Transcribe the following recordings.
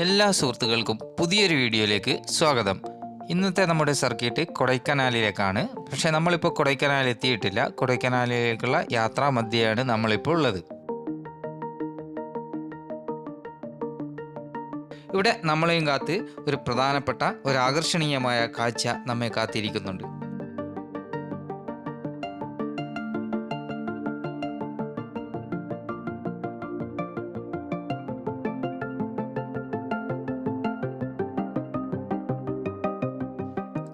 എല്ലാ സുഹൃത്തുക്കൾക്കും പുതിയൊരു വീഡിയോയിലേക്ക് സ്വാഗതം. ഇന്നത്തെ നമ്മുടെ സർക്യൂട്ട് കൊടൈക്കനാലിലേക്കാണ്. പക്ഷേ നമ്മളിപ്പോൾ കൊടൈക്കനാൽ എത്തിയിട്ടില്ല. കൊടൈക്കനാലിലേക്കുള്ള യാത്രാ മധ്യയാണ് നമ്മളിപ്പോൾ ഉള്ളത്. ഇവിടെ നമ്മളെയും കാത്ത് ഒരു പ്രധാനപ്പെട്ട ഒരു ആകർഷണീയമായ കാഴ്ച നമ്മെ കാത്തിരിക്കുന്നുണ്ട്.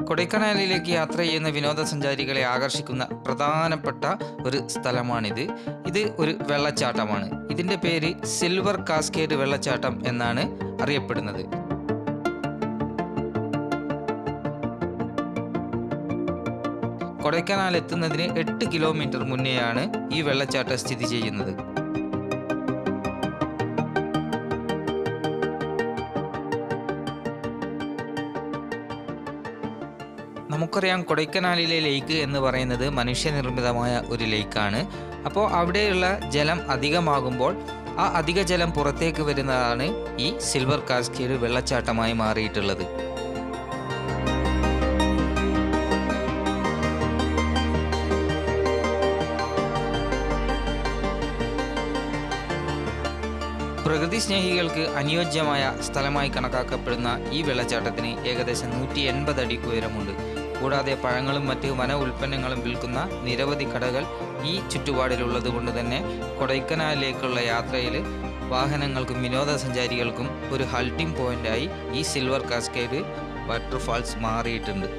കൊടൈക്കനാലിലേക്ക് യാത്ര ചെയ്യുന്ന വിനോദസഞ്ചാരികളെ ആകർഷിക്കുന്ന പ്രധാനപ്പെട്ട ഒരു സ്ഥലമാണിത്. ഇത് ഒരു വെള്ളച്ചാട്ടമാണ്. ഇതിൻ്റെ പേര് സിൽവർ കാസ്കേഡ് വെള്ളച്ചാട്ടം എന്നാണ് അറിയപ്പെടുന്നത്. കൊടൈക്കനാൽ എത്തുന്നതിന് 8 കിലോമീറ്റർ മുന്നെയാണ് ഈ വെള്ളച്ചാട്ടം സ്ഥിതി ചെയ്യുന്നത്. നമുക്കറിയാം, കൊടൈക്കനാലിലെ ലേക്ക് എന്ന് പറയുന്നത് മനുഷ്യനിർമ്മിതമായ ഒരു ലേക്കാണ്. അപ്പോൾ അവിടെയുള്ള ജലം അധികമാകുമ്പോൾ ആ അധിക ജലം പുറത്തേക്ക് വരുന്നതാണ് ഈ സിൽവർ കാസ്കേഡ് വെള്ളച്ചാട്ടമായി മാറിയിട്ടുള്ളത്. പ്രകൃതി സ്നേഹികൾക്ക് അനുയോജ്യമായ സ്ഥലമായി കണക്കാക്കപ്പെടുന്ന ഈ വെള്ളച്ചാട്ടത്തിന് ഏകദേശം 180 അടി ഉയരമുണ്ട്. കൂടാതെ പഴങ്ങളും മറ്റ് വന ഉൽപ്പന്നങ്ങളും വിൽക്കുന്ന നിരവധി കടകൾ ഈ ചുറ്റുപാടിലുള്ളത് കൊണ്ട് തന്നെ കൊടൈക്കനാലിലേക്കുള്ള യാത്രയിൽ വാഹനങ്ങൾക്കും വിനോദസഞ്ചാരികൾക്കും ഒരു ഹൾട്ടിംഗ് പോയിന്റായി ഈ സിൽവർ കാസ്കേഡ് വാട്ടർഫാൾസ് മാറിയിട്ടുണ്ട്.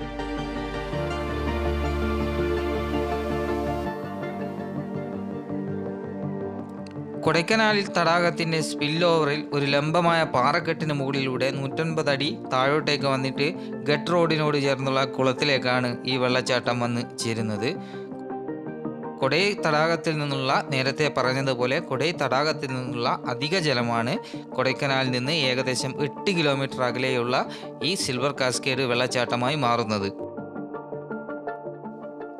കൊടൈക്കനാലിൽ തടാകത്തിൻ്റെ സ്പിൽ ഓവറിൽ ഒരു ലംബമായ പാറക്കെട്ടിന് മുകളിലൂടെ 150 അടി താഴോട്ടേക്ക് വന്നിട്ട് ഗട്ട് റോഡിനോട് ചേർന്നുള്ള കുളത്തിലേക്കാണ് ഈ വെള്ളച്ചാട്ടം വന്ന് ചേരുന്നത്. കൊടൈ തടാകത്തിൽ നിന്നുള്ള, നേരത്തെ പറഞ്ഞതുപോലെ കൊടൈ തടാകത്തിൽ നിന്നുള്ള അധിക ജലമാണ് കൊടൈക്കനാലിൽ നിന്ന് ഏകദേശം 8 കിലോമീറ്റർ അകലെയുള്ള ഈ സിൽവർ കാസ്കേഡ് വെള്ളച്ചാട്ടമായി മാറുന്നത്.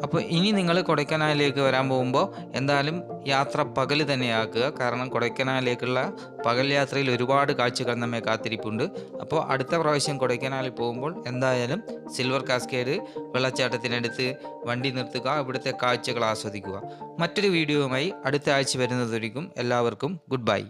അപ്പോൾ ഇനി നിങ്ങൾ കൊടൈക്കനാലിലേക്ക് വരാൻ പോകുമ്പോൾ എന്തായാലും യാത്ര പകൽ തന്നെയാക്കുക. കാരണം കൊടൈക്കനാലിലേക്കുള്ള പകൽ യാത്രയിൽ ഒരുപാട് കാഴ്ചകൾ നമ്മെ കാത്തിരിപ്പുണ്ട്. അപ്പോൾ അടുത്ത പ്രാവശ്യം കൊടൈക്കനാലിൽ പോകുമ്പോൾ എന്തായാലും സിൽവർ കാസ്കേഡ് വെള്ളച്ചാട്ടത്തിനടുത്ത് വണ്ടി നിർത്തുക, ഇവിടുത്തെ കാഴ്ചകൾ ആസ്വദിക്കുക. മറ്റൊരു വീഡിയോയുമായി അടുത്ത ആഴ്ച വരുന്നതായിരിക്കും. എല്ലാവർക്കും ഗുഡ് ബൈ.